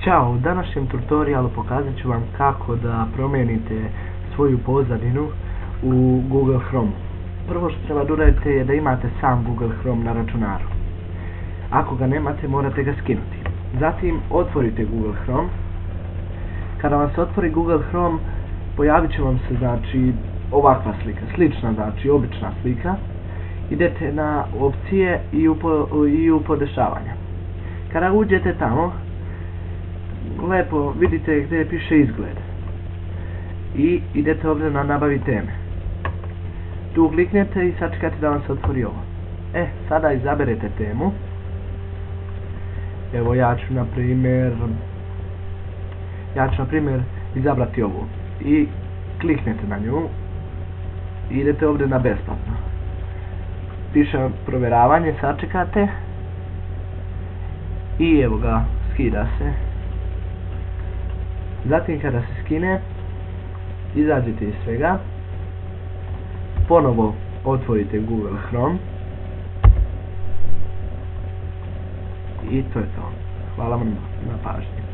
Ćao, u današnjem tutorialu pokazat ću vam kako da promijenite svoju pozadinu u Google Chrome. Prvo što treba da uradite je da imate sam Google Chrome na računaru. Ako ga nemate, morate ga skinuti. Zatim otvorite Google Chrome. Kada vam se otvori Google Chrome, pojavit će vam se znači ovakva slika, slična znači obična slika. Idete na opcije i u podešavanja. Kada uđete tamo, lepo vidite gdje piše izgled i idete ovdje na nabavi teme. Tu kliknete i sačekate da vam se otvori ovo. Sada izaberete temu. Evo ja ću na primjer izabrati ovu i kliknete na nju i idete ovdje na besplatno. Piše provjeravanje, sačekate i evo ga, skida se. Zatim kada se skine, izađete iz svega, ponovo otvorite Google Chrome i to je to. Hvala vam na pažnji.